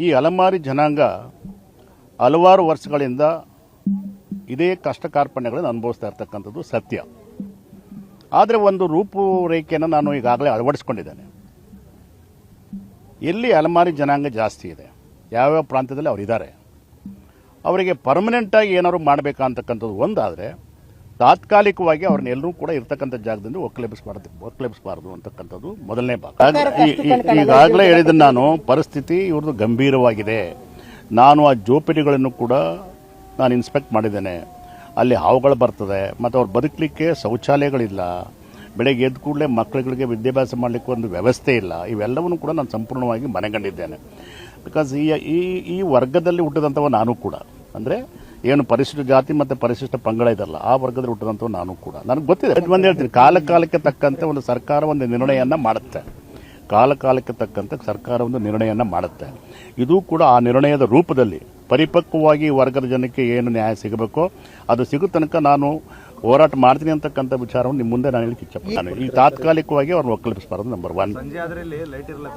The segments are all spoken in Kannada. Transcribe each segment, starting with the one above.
ಈ ಅಲೆಮಾರಿ ಜನಾಂಗ ಹಲವಾರು ವರ್ಷಗಳಿಂದ ಇದೇ ಕಷ್ಟ ಕಾರ್ಪಣ್ಯಗಳನ್ನು ಅನುಭವಿಸ್ತಾ ಇರ್ತಕ್ಕಂಥದ್ದು ಸತ್ಯ. ಆದರೆ ಒಂದು ರೂಪುರೇಖೆಯನ್ನು ನಾನು ಈಗಾಗಲೇ ಅಳವಡಿಸ್ಕೊಂಡಿದ್ದೇನೆ. ಎಲ್ಲಿ ಅಲೆಮಾರಿ ಜನಾಂಗ ಜಾಸ್ತಿ ಇದೆ, ಯಾವ್ಯಾವ ಪ್ರಾಂತ್ಯದಲ್ಲಿ ಅವರಿದ್ದಾರೆ, ಅವರಿಗೆ ಪರ್ಮನೆಂಟಾಗಿ ಏನಾದ್ರು ಮಾಡಬೇಕಂತಕ್ಕಂಥದ್ದು ಒಂದಾದರೆ ತಾತ್ಕಾಲಿಕವಾಗಿ ಅವ್ರನ್ನೆಲ್ಲರೂ ಕೂಡ ಇರ್ತಕ್ಕಂಥ ಜಾಗದಿಂದ ಒಕ್ಕಲೆಬ್ಬಿಸಬಾರದು ಅಂತಕ್ಕಂಥದ್ದು ಮೊದಲನೇ ಭಾಗ. ಈಗಾಗಲೇ ಹೇಳಿದ ನಾನು, ಪರಿಸ್ಥಿತಿ ಇವ್ರದ್ದು ಗಂಭೀರವಾಗಿದೆ. ನಾನು ಆ ಜೋಪಿಡಿಗಳನ್ನು ಕೂಡ ನಾನು ಇನ್ಸ್ಪೆಕ್ಟ್ ಮಾಡಿದ್ದೇನೆ. ಅಲ್ಲಿ ಹಾವುಗಳು ಬರ್ತದೆ, ಮತ್ತು ಅವ್ರು ಬದುಕಲಿಕ್ಕೆ ಶೌಚಾಲಯಗಳಿಲ್ಲ, ಬೆಳಗ್ಗೆ ಎದ್ದ ಕೂಡಲೇ ಮಕ್ಕಳುಗಳಿಗೆ ವಿದ್ಯಾಭ್ಯಾಸ ಮಾಡಲಿಕ್ಕೆ ಒಂದು ವ್ಯವಸ್ಥೆ ಇಲ್ಲ. ಇವೆಲ್ಲವನ್ನು ಕೂಡ ನಾನು ಸಂಪೂರ್ಣವಾಗಿ ಮನಗಂಡಿದ್ದೇನೆ. ಬಿಕಾಸ್ ಈ ವರ್ಗದಲ್ಲಿ ಹುಟ್ಟಿದಂಥವ ನಾನು ಕೂಡ, ಅಂದರೆ ಏನು ಪರಿಶಿಷ್ಟ ಜಾತಿ ಮತ್ತು ಪರಿಶಿಷ್ಟ ಪಂಗಡ ಇದಲ್ಲ, ಆ ವರ್ಗದಲ್ಲಿ ಹುಟ್ಟಿದಂಥವು ನಾನು ಕೂಡ. ನನಗೆ ಗೊತ್ತಿದೆ. ಒಂದು ಹೇಳ್ತೀನಿ, ಕಾಲಕ್ಕೆ ತಕ್ಕಂತೆ ಒಂದು ಸರ್ಕಾರ ಒಂದು ನಿರ್ಣಯವನ್ನು ಮಾಡುತ್ತೆ. ಕಾಲಕ್ಕೆ ತಕ್ಕಂತೆ ಸರ್ಕಾರ ಒಂದು ನಿರ್ಣಯವನ್ನು ಮಾಡುತ್ತೆ. ಇದು ಕೂಡ ಆ ನಿರ್ಣಯದ ರೂಪದಲ್ಲಿ ಪರಿಪಕ್ವವಾಗಿ ವರ್ಗದ ಜನಕ್ಕೆ ಏನು ನ್ಯಾಯ ಸಿಗಬೇಕೋ ಅದು ಸಿಗೋ ತನಕ ನಾನು ಹೋರಾಟ ಮಾಡ್ತೀನಿ ಅಂತಕ್ಕಂಥ ವಿಚಾರವನ್ನು ನಿಮ್ಮ ಮುಂದೆ ನಾನು ಹೇಳಕ್ಕೆ ಇಚ್ಛಪಡ್ತೇನೆ. ಈ ತಾತ್ಕಾಲಿಕವಾಗಿ ಅವ್ರನ್ನ ಒಕ್ಕಲಿಸಬಾರದು, ನಂಬರ್ 1.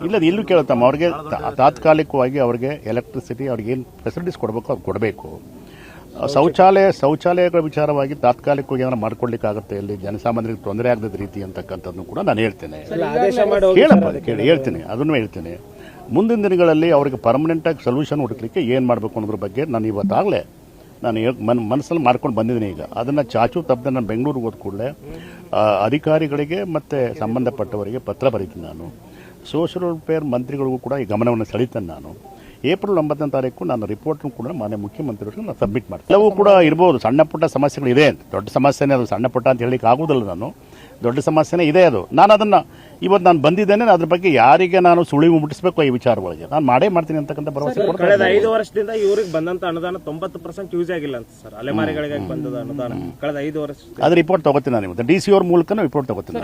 ಇಲ್ಲ, ಇಲ್ಲೂ ಕೇಳುತ್ತಮ್ಮ, ಅವ್ರಿಗೆ ತಾತ್ಕಾಲಿಕವಾಗಿ ಅವ್ರಿಗೆ ಎಲೆಕ್ಟ್ರಿಸಿಟಿ, ಅವ್ರಿಗೆ ಏನು ಫೆಸಿಲಿಟೀಸ್ ಕೊಡಬೇಕು ಅದು ಕೊಡಬೇಕು. ಶೌಚಾಲಯಗಳ ವಿಚಾರವಾಗಿ ತಾತ್ಕಾಲಿಕವಾಗಿ ಏನಾದ್ರು ಮಾಡ್ಕೊಳ್ಳಿಕ್ಕಾಗುತ್ತೆ, ಇಲ್ಲಿ ಜನಸಾಮಾನ್ಯರಿಗೆ ತೊಂದರೆ ಆಗದ ರೀತಿ ಅಂತಕ್ಕಂಥದ್ದು ಕೂಡ ನಾನು ಹೇಳ್ತೇನೆ. ಹೇಳ್ತೀನಿ, ಅದನ್ನು ಹೇಳ್ತೀನಿ. ಮುಂದಿನ ದಿನಗಳಲ್ಲಿ ಅವರಿಗೆ ಪರ್ಮನೆಂಟಾಗಿ ಸೊಲ್ಯೂಷನ್ ಹುಡುಕಲಿಕ್ಕೆ ಏನು ಮಾಡಬೇಕು ಅನ್ನೋದ್ರ ಬಗ್ಗೆ ನಾನು ಇವತ್ತಾಗಲೇ ಮನಸ್ಸಲ್ಲಿ ಮಾಡ್ಕೊಂಡು ಬಂದಿದ್ದೀನಿ. ಈಗ ಅದನ್ನು ಚಾಚು ತಪ್ಪದೆ ನಾನು ಬೆಂಗಳೂರಿಗೆ ಹೋದ ಕೂಡಲೇ ಅಧಿಕಾರಿಗಳಿಗೆ ಮತ್ತು ಸಂಬಂಧಪಟ್ಟವರಿಗೆ ಪತ್ರ ಬರೀತೀನಿ. ನಾನು ಸೋಷಿಯಲ್ ವೆಲ್ಫೇರ್ ಮಂತ್ರಿಗಳಿಗೂ ಕೂಡ ಈ ಗಮನವನ್ನು ಸೆಳೀತೇನೆ. ನಾನು ಏಪ್ರಿಲ್ 9ನೇ ತಾರೀಕು ನಾನು ರಿಪೋರ್ಟ್ನು ಕೂಡ ಮಾನ್ಯ ಮುಖ್ಯಮಂತ್ರಿಗಳಿಗೆ ನಾನು ಸಬ್ಮಿಟ್ ಮಾಡ್ತೀನಿ. ಎಲ್ಲವೂ ಕೂಡ ಇರ್ಬೋದು, ಸಣ್ಣ ಪುಟ್ಟ ಸಮಸ್ಯೆಗಳಿದೆ, ದೊಡ್ಡ ಸಮಸ್ಯೆನೇ ಅದು, ಸಣ್ಣ ಪುಟ್ಟ ಅಂತ ಹೇಳಲಿಕ್ಕೆ ಆಗೋದಿಲ್ಲ. ನಾನು ದೊಡ್ಡ ಸಮಸ್ಯೆನೇ ಇದೆ ಅದು. ನಾನು ಅದನ್ನು ಇವತ್ತು ನಾನು ಬಂದಿದ್ದೇನೆ, ಅದ್ರ ಬಗ್ಗೆ ಯಾರಿಗೆ ನಾನು ಸುಳಿವು ಮುಟ್ಟಿಸಬೇಕು ಈ ವಿಚಾರಗಳಿಗೆ ನಾನು ಮಾಡೇ ಮಾಡ್ತೀನಿ ಅಂತಕ್ಕಂಥ ಭರವಸೆ. ಕಳೆದ 5 ವರ್ಷದಿಂದ ಇವ್ರಿಗೆ ಬಂದಂತ ಅನುದಾನ 90% ಯೂಸ್ ಆಗಿಲ್ಲ ಅಂತ ಸರ್. ಅಲೆಮಾರಿಗಳಿಗೆ ಬಂದದ ಅನುದಾನ ಕಳೆದ 5 ವರ್ಷ. ಅದು ರಿಪೋರ್ಟ್ ತಗೋತೀನಿ ನಾನು, ಇವತ್ತು DC ಅವ್ರ ಮೂಲಕ ರಿಪೋರ್ಟ್ ತಗೋತೀನಿ.